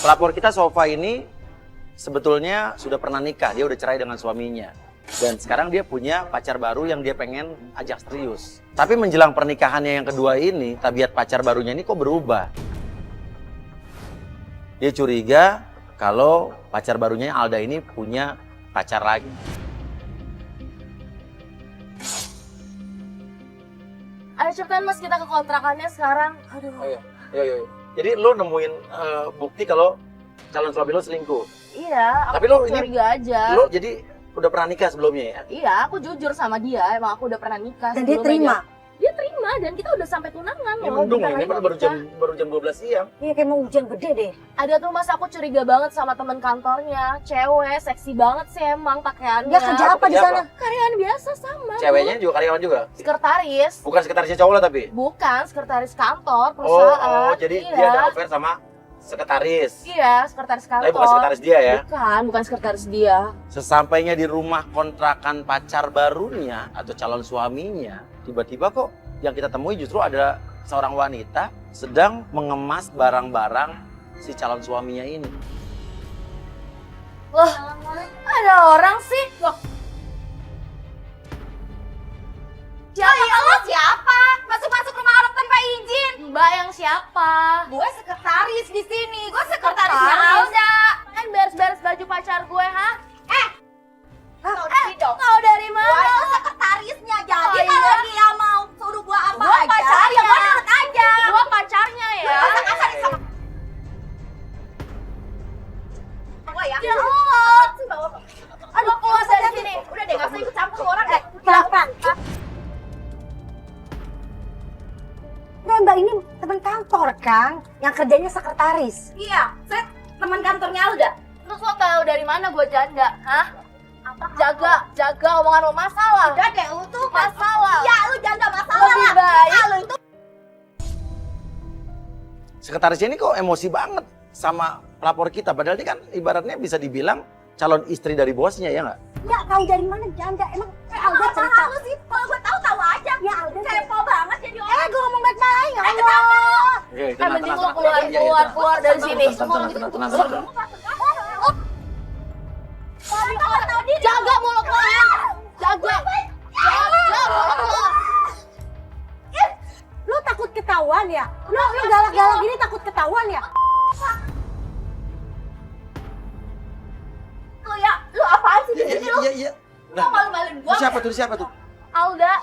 Pelapor kita Sofa ini sebetulnya sudah pernah nikah, dia udah cerai dengan suaminya. Dan sekarang dia punya pacar baru yang dia pengen ajak serius. Tapi menjelang pernikahannya yang kedua ini, tabiat pacar barunya ini kok berubah. Dia curiga kalau pacar barunya Alda ini punya pacar lagi. Ayo cepetan Mas, kita ke kontrakannya sekarang. Aduh. Oh, iya. Jadi lo nemuin bukti kalau calon suami lo selingkuh? Iya, Tapi lo curiga aja. Lo jadi udah pernah nikah sebelumnya ya? Iya, aku jujur sama dia, emang aku udah pernah nikah. Dan dia terima? Dia terima dan kita udah sampai tunangan Ini loh. mendung Bentar ini, lagi baru nikah. jam 12 siang. Iya kayak mau hujan gede deh. Ada tuh Mas, aku curiga banget sama temen kantornya. Cewek, seksi banget sih emang pakaiannya. Dia kerja apa di Kerja sana? Karyawan biasa sama. Ceweknya juga karyawan juga? Sekretaris. Bukan sekretarisnya cowok lah tapi? Bukan, sekretaris kantor, perusahaan. Jadi Iya. dia ada affair sama sekretaris? Iya, sekretaris kantor. Tapi bukan sekretaris dia ya? Bukan sekretaris dia. Sesampainya di rumah kontrakan pacar barunya atau calon suaminya, tiba-tiba kok yang kita temui justru ada seorang wanita sedang mengemas barang-barang si calon suaminya ini. Loh, ada orang sih. Loh. Siapa? Masuk rumah orang tanpa izin. Mbak yang siapa? Gue sekretaris di sini. Gue Sekretaris? sekretarisnya Alda. Kan beres-beres baju pacar gue, hah? Tahu dari dong. Tahu dari Gue mana? sekretarisnya. Jadi Oh, kalau iya? dia mau suruh gue apa Gua aja, pacarnya. ya gue nurut aja. Gue pacarnya ya. Kasar sama gue ya. Ya Allah. Aduh, keluar dari sini. Udah deh, gak usah ikut campur orang deh. Kenapa? Nah mbak ini teman kantor Kang, yang kerjanya sekretaris. Iya, saya teman kantornya Alda. Terus lo tahu dari mana gue janda, hah? Jaga omongan lo, masalah. Udah deh, lu tuh Masalah. Iya, lu janda masalah Lebih lah. baik. Ah, lu itu Sekretarisnya ini kok emosi banget sama pelapor kita, padahal dia kan ibaratnya bisa dibilang calon istri dari bosnya, ya nggak? Nggak tahu dari mana janda, emang Alda Alda cerita. lu sih. Kalau gue tahu aja. Ya Alda Kepo banget jadi orang. gue ngomong baik-baik, ya Kenapa? Allah. Oke, Mending lo keluar dari sini. Tenang. Jaga mulut lo ya. Jaga mulut lo. Lu takut ketahuan ya? Lu galak-galak gini takut ketahuan ya? Lu ya, lu apaan sih di sini lu? Iya. Lu malu-maluin gua. Siapa tuh? Alda.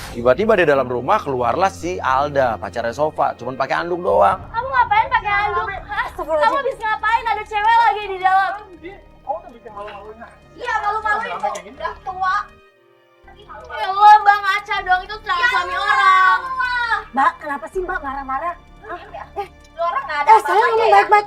Tiba-tiba di dalam rumah keluarlah si Alda, pacarnya Sofa, cuman pakai anduk doang. Kamu ngapain pakai handuk? Hah? Kamu habis ngapain? Ada cewek lagi di dalam. Iya, malu-maluin kok. Udah tua. Ya Allah, Mbak ngaca dong. Itu suami orang. Mbak, kenapa sih Mbak marah-marah? Lu orang gak ada Saya ngomong apa-apanya ya. baik-baik.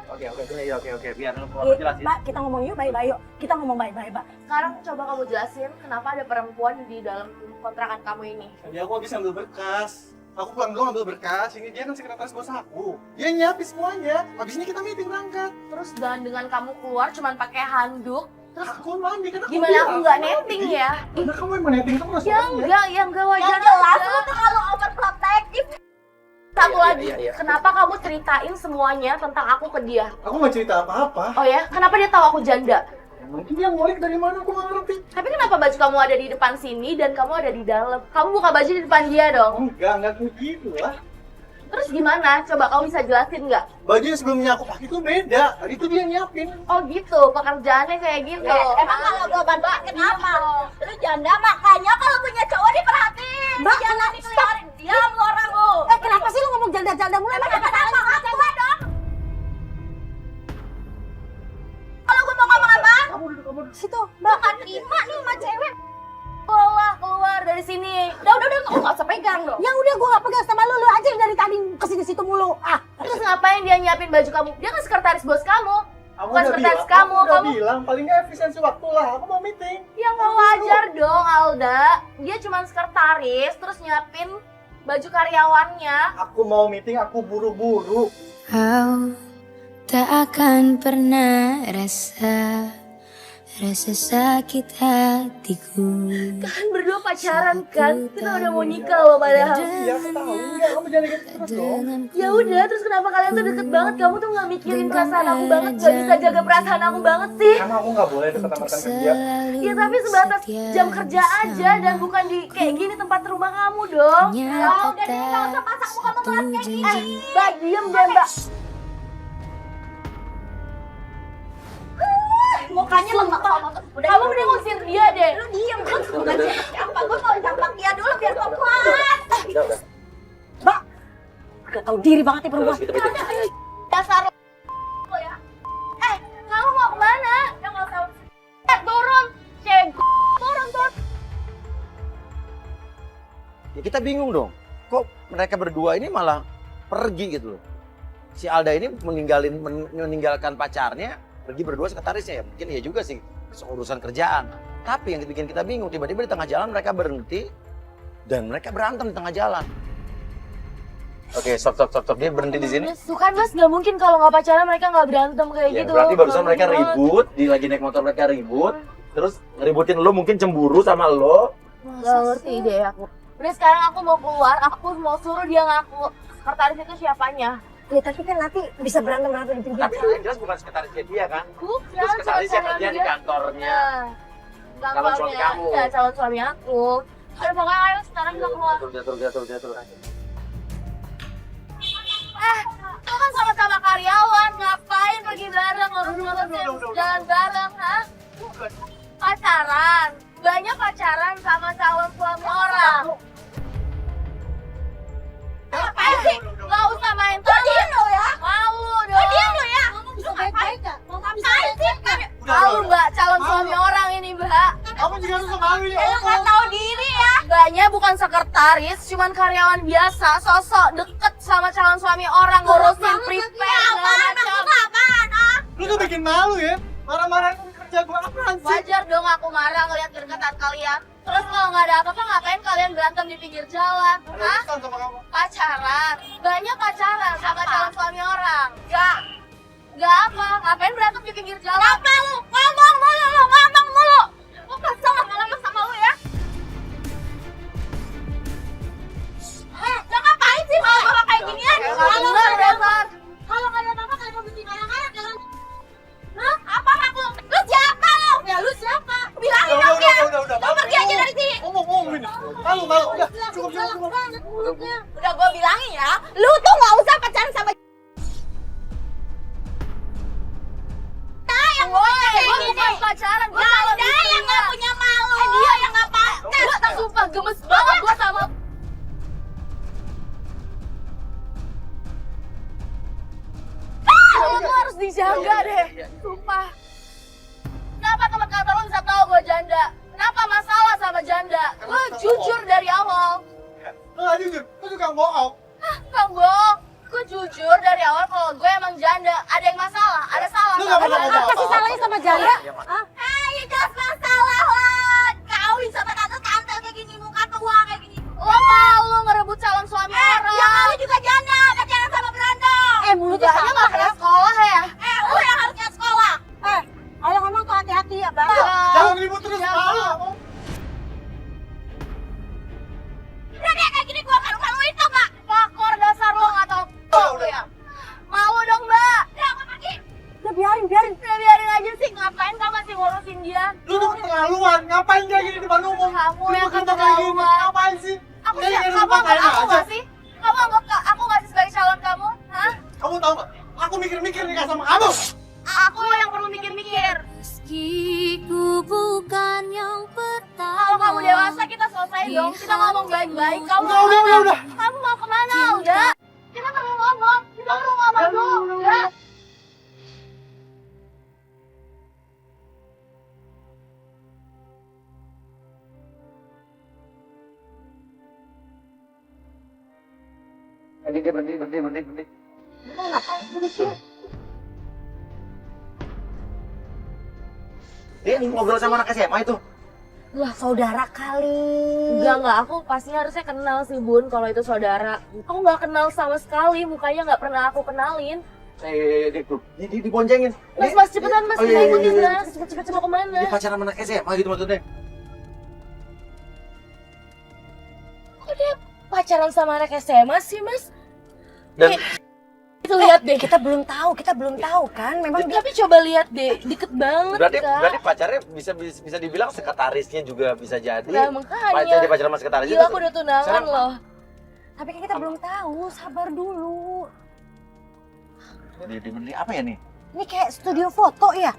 Oke, biar lu jelasin. Mbak, kita ngomong yuk baik-baik yuk. Kita ngomong baik-baik, Mbak. Sekarang coba kamu jelasin kenapa ada perempuan di dalam kontrakan kamu ini. Ya aku habis ambil berkas. Aku pulang dulu ambil berkas. Ini dia kan sekretaris bos aku. Dia nyiapin semuanya. Habis ini kita meeting berangkat. Terus dengan kamu keluar cuman pakai handuk. Terus Aku mandi kan aku gimana bilang, aku nggak mandi. netting ya? Karena kamu yang mau netting kamu langsung Ya enggak wajar Yang jelas aja. lu tuh kalau overprotective. Satu lagi, Iya. kenapa kamu ceritain semuanya tentang aku ke dia? Aku nggak cerita apa-apa. Oh ya, kenapa dia tahu aku janda? Mungkin dia ngulik dari mana aku nggak ngerti. Tapi kenapa baju kamu ada di depan sini dan kamu ada di dalam? Kamu buka baju di depan dia dong. Enggak begitu lah. Terus gimana? Coba kamu bisa jelasin nggak? Baju yang sebelumnya aku pakai itu beda. Tadi itu dia nyiapin. Oh gitu, pekerjaannya kayak gitu. Emang kalau gua bantu kenapa? Lu janda makanya kalau punya cowok diperhatiin. Mbak, Jangan dikeluarin. Diam lu orang lu. Kenapa sih lu ngomong janda-janda mulu? Emang apa sama gua dong? Kalau gua mau ngomong apa? Kamu duduk. Situ, Gua Mbak. gak terima nih sama cewek. Keluar dari sini. Udah, kamu gak usah pegang dong. Yang udah gue gak pegang sama lu aja yang dari tadi kesini situ mulu. Terus ngapain dia nyiapin baju kamu? Dia kan sekretaris bos kamu. Aku Bukan udah sekretaris bilang, kamu, aku udah kamu. bilang paling nggak efisiensi waktu lah. Aku mau meeting. Ya nggak wajar dong Alda. Dia cuma sekretaris terus nyiapin baju karyawannya. Aku mau meeting, aku buru-buru. Kau tak akan pernah rasa rasa sakit hatiku. Kalian berdua pacaran kan? Kita udah mau nikah loh padahal. Ya aku tahu, enggak, kamu jangan gitu terus dong. Ya udah, terus kenapa kalian tuh deket banget? Kamu tuh nggak mikirin perasaan aku banget, nggak bisa jaga perasaan aku banget sih. Karena aku nggak boleh deket sama rekan kerja. Ya tapi sebatas jam kerja aja dan bukan di kayak gini tempat rumah kamu dong. Oh, udah deh, nggak usah pasang muka memelas kayak gini. Mbak, diem deh mbak. Mukanya lemak banget. Udah, Kamu mending ngusir dia deh. lu diem kan? Bukan siapa, gue mau dampak dia dulu biar gue puas. Udah. Mbak, gak tahu diri banget nih perempuan. Dasar lo ya. Kamu mau kemana? Ya nggak tahu. Turun, cek. Turun. Ya kita bingung dong. Kok mereka berdua ini malah pergi gitu loh. Si Alda ini meninggalkan pacarnya, pergi berdua sekretarisnya ya. Mungkin iya juga sih urusan kerjaan. Tapi yang bikin kita bingung, tiba-tiba di tengah jalan mereka berhenti dan mereka berantem di tengah jalan. Oke, stop. Dia berhenti di sini. Tuh kan mas, nggak mungkin kalau nggak pacaran mereka nggak berantem kayak Ya, gitu. berarti barusan Nggak mereka mungkin banget. ribut, lagi naik motor mereka ribut, terus ngeributin lo, mungkin cemburu sama lo. Nggak ngerti deh aku. Udah sekarang aku mau keluar, aku mau suruh dia ngaku sekretaris itu siapanya. Ya tapi kan nanti bisa berantem di pinggir Tapi jalan. yang jelas bukan sekretarisnya dia kan? Bukan, Terus sekretarisnya calon kerja di dia. kantornya. Calon Calon suami kamu. Ya, calon suami aku. Ayo pokoknya ayo sekarang kita keluar. Jatuh. Itu kan sama-sama karyawan, ngapain pergi bareng, jalan bareng, hah? Pacaran, banyak pacaran sama calon suami orang. Ngapain sih? Gak usah main tangan. Diam lo ya. Malu dong. Diam lo ya. Lu ngapain gak? Mau ngapain sih? Malu mbak, calon suami orang ini mbak. Kamu juga harus malu ya. Lu nggak tahu diri ya. Mbaknya bukan sekretaris, cuman karyawan biasa, sosok deket sama calon suami orang, ngurusin prepare, segala macam. Apaan? Ah? Lu tuh bikin malu ya. Marah-marahin kerja gue apaan sih? Wajar dong aku marah ngeliat kedekatan kalian. Terus kalau nggak ada apa-apa ngapain kalian berantem di pinggir jalan? Hah? Urusan sama kamu. Pacaran. Banyak pacaran sama calon suami orang. Gak apa. Ngapain berantem di pinggir jalan? Apa lu? Ngomong mulu. Gue kesel lama-lama sama lu ya. Lo ngapain sih bawa kayak ginian? Kalau nggak dasar. Kalau nggak ada apa-apa kalian mau bikin anak-anak jangan. Hah? Apa hak lu? Lu siapa lu? Ya lu siapa? Bilangin dong ya. Udah. Lu pergi aja dari sini. Ngomong ini. Malu. Udah, cukup. Udah gue bilangin ya, lu tuh nggak usah pacaran sama yang gue Gue bukan pacaran. Gue calon ada yang nggak punya malu. Dia yang nggak pantas. Gue tak sumpah gemes banget gue sama. Lo tuh harus dijaga deh. Sumpah. Kenapa teman kantor lo bisa tahu gue janda? Kenapa masalah sama janda? Gue jujur dari awal. Lu nggak jujur, lu juga bohong. Kang bohong. Gue jujur dari awal kalau gue emang janda. Ada yang masalah? Ada salah Lu sama nggak pernah janda? ngomong. Apa sih salahnya sama janda? Ya jelas masalah lah. Kawin sama tante-tante kayak gini, muka tua kayak gini. Lo malu ngerebut calon suami orang. Yang malu juga janda, pacaran sama berondong. Mulutnya Mbaknya sama nggak pernah ya. sekolah ya? Lu yang harusnya sekolah. Ayo ngomong tuh hati-hati ya bang. Jangan ribut terus, Jangan. malu. Udah deh kayak gini gua malu-maluin tuh nggak? Pakor dasar lo nggak tau. Udah. Ya. Malu dong mbak. Udah gua pergi. Udah biarin. Udah biarin aja sih. Ngapain kamu masih ngurusin dia? Lu tuh keterlaluan, ngapain kayak gini di depan umum? Kamu Lu yang bukan kayak gini, keterlaluan. ngapain sih? Aku Kayak sih, gini kamu depan anggap enak aku aja. nggak sih? Kamu anggap aku nggak sih sebagai calon kamu? Hah? Kamu tahu nggak? Aku mikir-mikir nikah sama kamu. Aku yang perlu mikir-mikir. Meski ku bukan yang pertama. Kalau kamu dewasa kita selesai dong. Kita ngomong baik-baik. Kamu mau Udah. kemana? Kamu mau kemana? Udah. Kita perlu ngomong. Kita perlu ngomong dulu. Udah. Berhenti. Dia ngobrol sama anak SMA itu. Lah saudara kali. Enggak, aku pasti harusnya kenal sih Bun kalau itu saudara. Aku nggak kenal sama sekali, mukanya nggak pernah aku kenalin. Diboncengin. Mas, cepetan mas, Oh, kita iya, ikutin iya, iya. mas. Cepet mau kemana? Dia pacaran sama anak SMA gitu maksudnya. Kok dia pacaran sama anak SMA sih mas? Dan Itu lihat deh. Kita belum tahu kan. Memang dia Tapi coba lihat deh, deket banget berarti kak. pacarnya bisa dibilang sekretarisnya juga bisa jadi. Nah makanya. Dia pacaran sama sekretarisnya. Gila aku udah tunangan Sekarang- loh. tapi kan kita belum tahu, sabar dulu. Di apa ya nih? Ini kayak studio foto ya?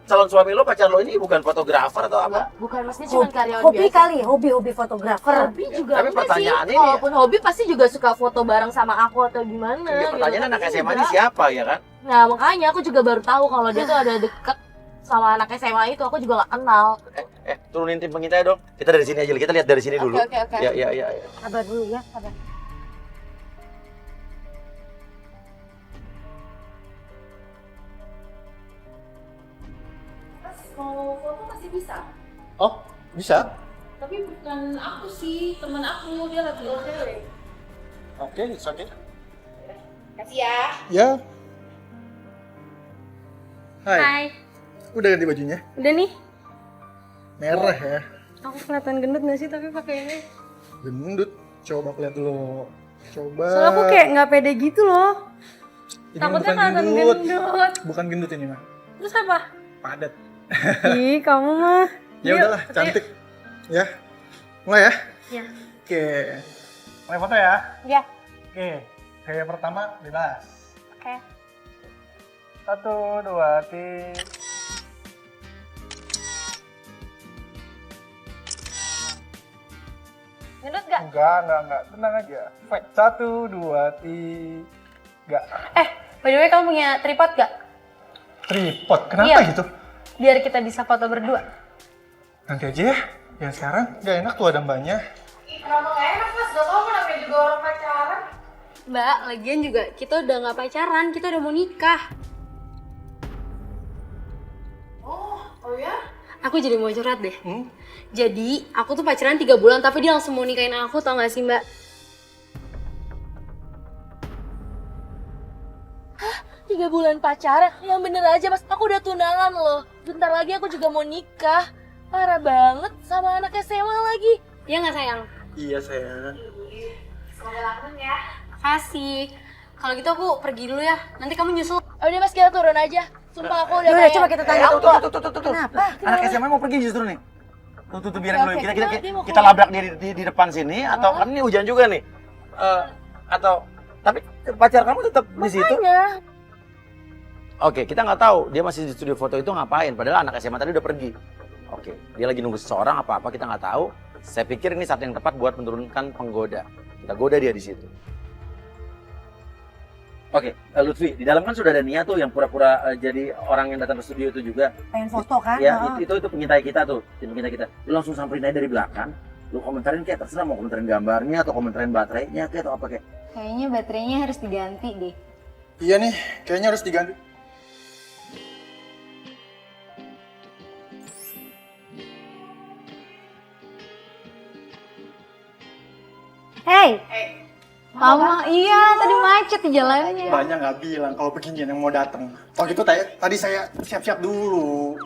Calon suami lo, pacar lo ini bukan fotografer atau apa? Bukan mas, ini cuma karyawan Hobi biasa. kali, hobi fotografer. Hobi juga Tapi enggak pertanyaannya sih. ini- Walaupun hobi pasti juga suka foto bareng sama aku atau gimana. Ya, gitu. pertanyaan anak Tapi SMA ini enggak. siapa ya kan? Nah makanya aku juga baru tahu kalau dia tuh ada deket sama anak SMA itu. Aku juga gak kenal. Turunin tim pengintai dong. Kita dari sini aja, kita lihat dari sini dulu. Oke. Ya. Sabar dulu ya, sabar. Mas, mau foto masih bisa? Oh, bisa? Tapi bukan aku sih, teman aku, dia lagi OTW. Oke, it's okay. Kasih ya. Ya. Hai. Hai, Udah ganti bajunya? udah nih. Merah ya. Aku kelihatan gendut gak sih tapi pakai ini? Gendut. Coba aku lihat dulu. Coba. Soalnya aku kayak nggak pede gitu loh. Ini Takutnya bukan kelihatan gendut. gendut. Bukan gendut ini mah. Terus apa? Padat. Ih, kamu mah. Ya Yuk, udahlah, foto cantik. Ya. Mulai ya? Iya. Oke. Mulai foto ya? Iya. Oke. Gaya pertama bebas. Oke. 1, 2, 3. Gendut gak? Enggak. Tenang aja. Fake. 1, 2, 3. By the way, kamu punya tripod gak? Tripod. Kenapa Iya. gitu? Biar kita bisa foto berdua. Nanti aja ya. Yang sekarang gak enak tuh ada mbaknya. Kenapa gak enak mas? Gak tau namanya juga orang pacaran. Mbak, lagian juga kita udah nggak pacaran, kita udah mau nikah. Oh ya? Aku jadi mau curhat deh. Jadi, aku tuh pacaran 3 bulan tapi dia langsung mau nikahin aku, tau gak sih mbak? 3 bulan pacaran? Yang bener aja mas, aku udah tunangan loh. Bentar lagi aku juga mau nikah. Parah banget sama anak SMA lagi. Iya nggak sayang? Iya sayang. Semoga langgeng ya. Makasih. Kalau gitu aku pergi dulu ya. Nanti kamu nyusul. Udah mas, kita turun aja. Sumpah aku udah Yaudah, kayak... coba kita tanya Tuh. Kenapa? Anak SMA mau pergi justru nih. Tuh biarin dulu. Oke, dia mau Kita labrak dia di depan sini atau kan ini hujan juga nih. Atau tapi pacar kamu tetap di situ. Makanya. Oke, kita nggak tahu dia masih di studio foto itu ngapain. Padahal anak SMA tadi udah pergi. Oke, dia lagi nunggu seseorang apa kita nggak tahu. Saya pikir ini saat yang tepat buat menurunkan penggoda. Kita goda dia di situ. Oke, Lutfi, di dalam kan sudah ada Nia tuh yang pura-pura jadi orang yang datang ke studio itu juga. Pengen foto kan? Ya, Heeh. itu pengintai kita tuh, tim pengintai kita. Lu langsung samperin aja dari belakang. Lu komentarin kayak terserah mau komentarin gambarnya atau komentarin baterainya kayak atau apa kayak. Kayaknya baterainya harus diganti deh. Iya nih, kayaknya harus diganti. Hey, Mama, iya tadi macet di jalannya. Banyak nggak bilang kalau beginian yang mau datang. Kalau gitu tadi saya siap-siap dulu.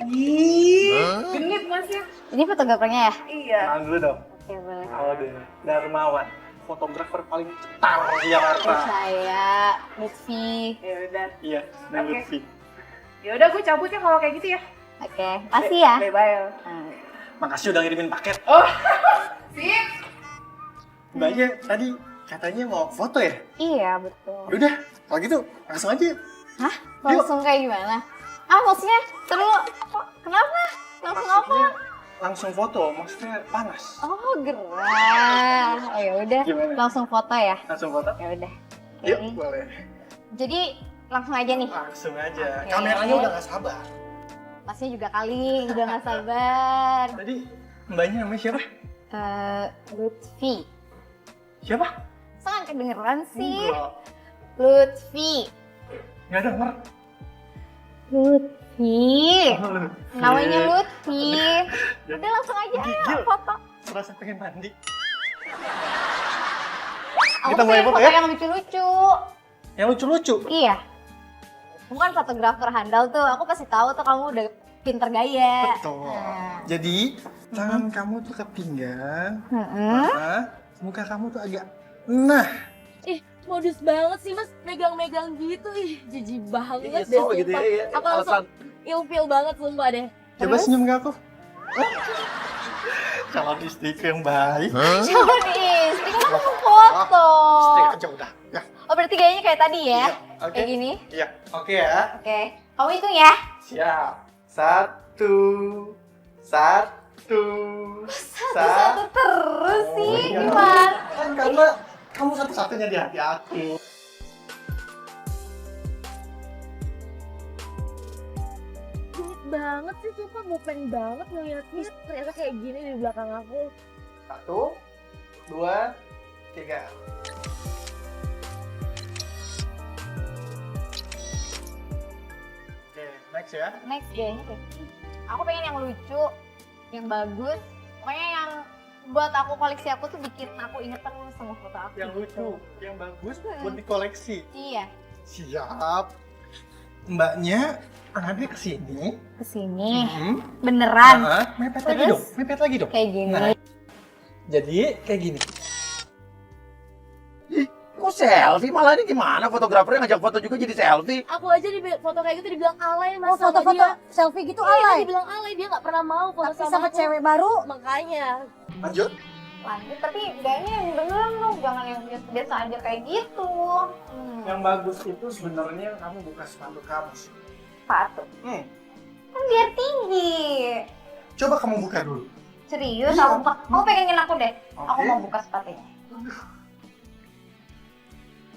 Genit mas ya? Ini fotografernya ya? Iya. Kenalan dulu dong. Oke, boleh. Halo deh, Darmawan, fotografer paling cetar di Jakarta. Saya Lutfi. Ya udah. Iya, dan Oke. Lutfi. Ya udah gue cabut ya kalau kayak gitu ya. Oke, makasih ya. Bye bye. Makasih udah ngirimin paket. Sip. Mbaknya tadi katanya mau foto ya? Iya, betul. Udah, kalau gitu langsung aja. Hah? Langsung kayak gimana? Maksudnya terus kenapa? Langsung apa? Maksudnya langsung foto, maksudnya panas. Oh, gerah. Oh ya udah, Gimana? langsung foto ya. Langsung foto? Ya udah. Yuk, Oke. boleh. Jadi langsung aja nih. Langsung aja. Oke. Kameranya udah gak sabar. Masnya juga kali, udah nggak sabar. Tadi mbaknya namanya siapa? Lutfi. Siapa? Sangat kedengeran sih. Enggak. Lutfi. Nggak denger. Lutfi. Lutfi. Namanya Lutfi. Udah langsung aja Gigil. foto. Serasa pengen mandi. Aku Kita mulai pengen foto foto ya? yang lucu-lucu. Yang lucu-lucu. Iya. Aku kan fotografer handal tuh, aku pasti tahu tuh kamu udah pinter gaya. Betul. Nah. Jadi tangan kamu tuh ke pinggang, muka kamu tuh agak Ih, modus banget sih mas, megang-megang gitu. Ih, jijik banget Iya, deh so gitu sumpah. ya, Aku langsung ilfeel banget sumpah deh. Coba senyum ke aku. Calon istriku yang baik. Coba nih, istri kan aku foto. Istri aja udah. Ya. Oh berarti gayanya kayak tadi ya? Iya, oke. Kayak gini? Iya, oke ya. Oke. Kamu hitung ya? Siap. Satu. Satu terus sih, Oh, iya. gimana? Kan karena kamu satu-satunya di hati aku. Unik banget sih, sumpah bupen banget ngeliatnya. Ternyata kayak gini di belakang aku. 1, 2, 3. Oke, next ya. Next gayanya kayak gini. Aku pengen yang lucu, yang bagus. Pokoknya yang buat aku koleksi aku tuh bikin aku inget terus sama foto aku. Yang gitu. lucu, yang bagus buat dikoleksi. Iya. Siap. Mbaknya tangannya ke sini. Kesini. Hmm. Beneran. Mepet lagi Terus? dong. Mepet lagi dong. Kayak gini. Nah, jadi kayak gini. Kok selfie? Malah ini gimana? Fotografernya ngajak foto juga jadi selfie. Aku aja di foto kayak gitu dibilang alay mas Oh sama foto-foto dia. selfie gitu Iya, alay. dibilang alay, dia gak pernah mau foto Tapi sama aku. cewek baru. Makanya. Lanjut. Lanjut, tapi gayanya yang beneran dong. Jangan yang biasa aja kayak gitu. Yang bagus itu sebenarnya kamu buka sepatu kamu. Sepatu. Hmm. Kan biar tinggi. Coba kamu buka dulu. Serius, Iya. kamu pegangin aku deh. Aku Oke. mau buka sepatunya.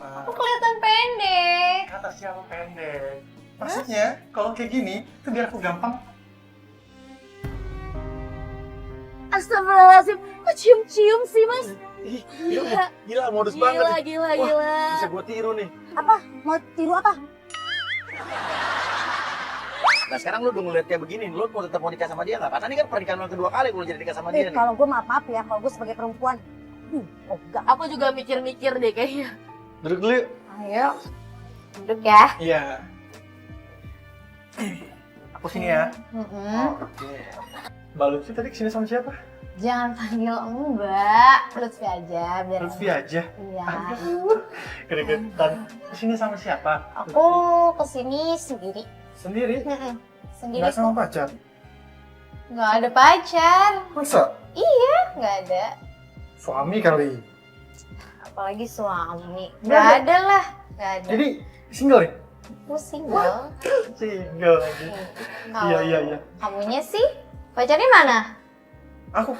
Nah, Aku kelihatan pendek. kata siapa pendek? Maksudnya kalau kayak gini, itu biar aku gampang. Astagfirullahaladzim, kok cium-cium sih mas? Ih, Gila. gila modus Gila, banget. nih. gila, Wah, gila. Bisa gua tiru nih. Apa? Mau tiru apa? Nah sekarang lu udah ngeliat kayak begini, lu mau tetap mau nikah sama dia nggak? Karena ini kan pernikahan lu yang kedua kali lu jadi nikah sama dia nih. Kalau gue maaf ya, kalau gue sebagai perempuan. Oh enggak. Aku juga mikir-mikir deh kayaknya. Duduk dulu yuk. Ayo. Duduk ya. Iya. Aku sini ya. Mm-mm. Mbak Lutfi tadi kesini sama siapa? Jangan panggil Mbak. Lutfi aja biar. Lutfi aja. Iya. Aduh, gregetan. Kesini sama siapa? Aku kesini sendiri. Sendiri? Sendiri. Nggak sama pacar? Nggak ada pacar. Masa? Nggak ada. Suami kali. Apalagi suami. Nggak Nggak ada. ada lah. Nggak ada. Jadi single nih? Aku single. Single lagi. Kalau Iya. kamunya sih pacarnya mana? Aku.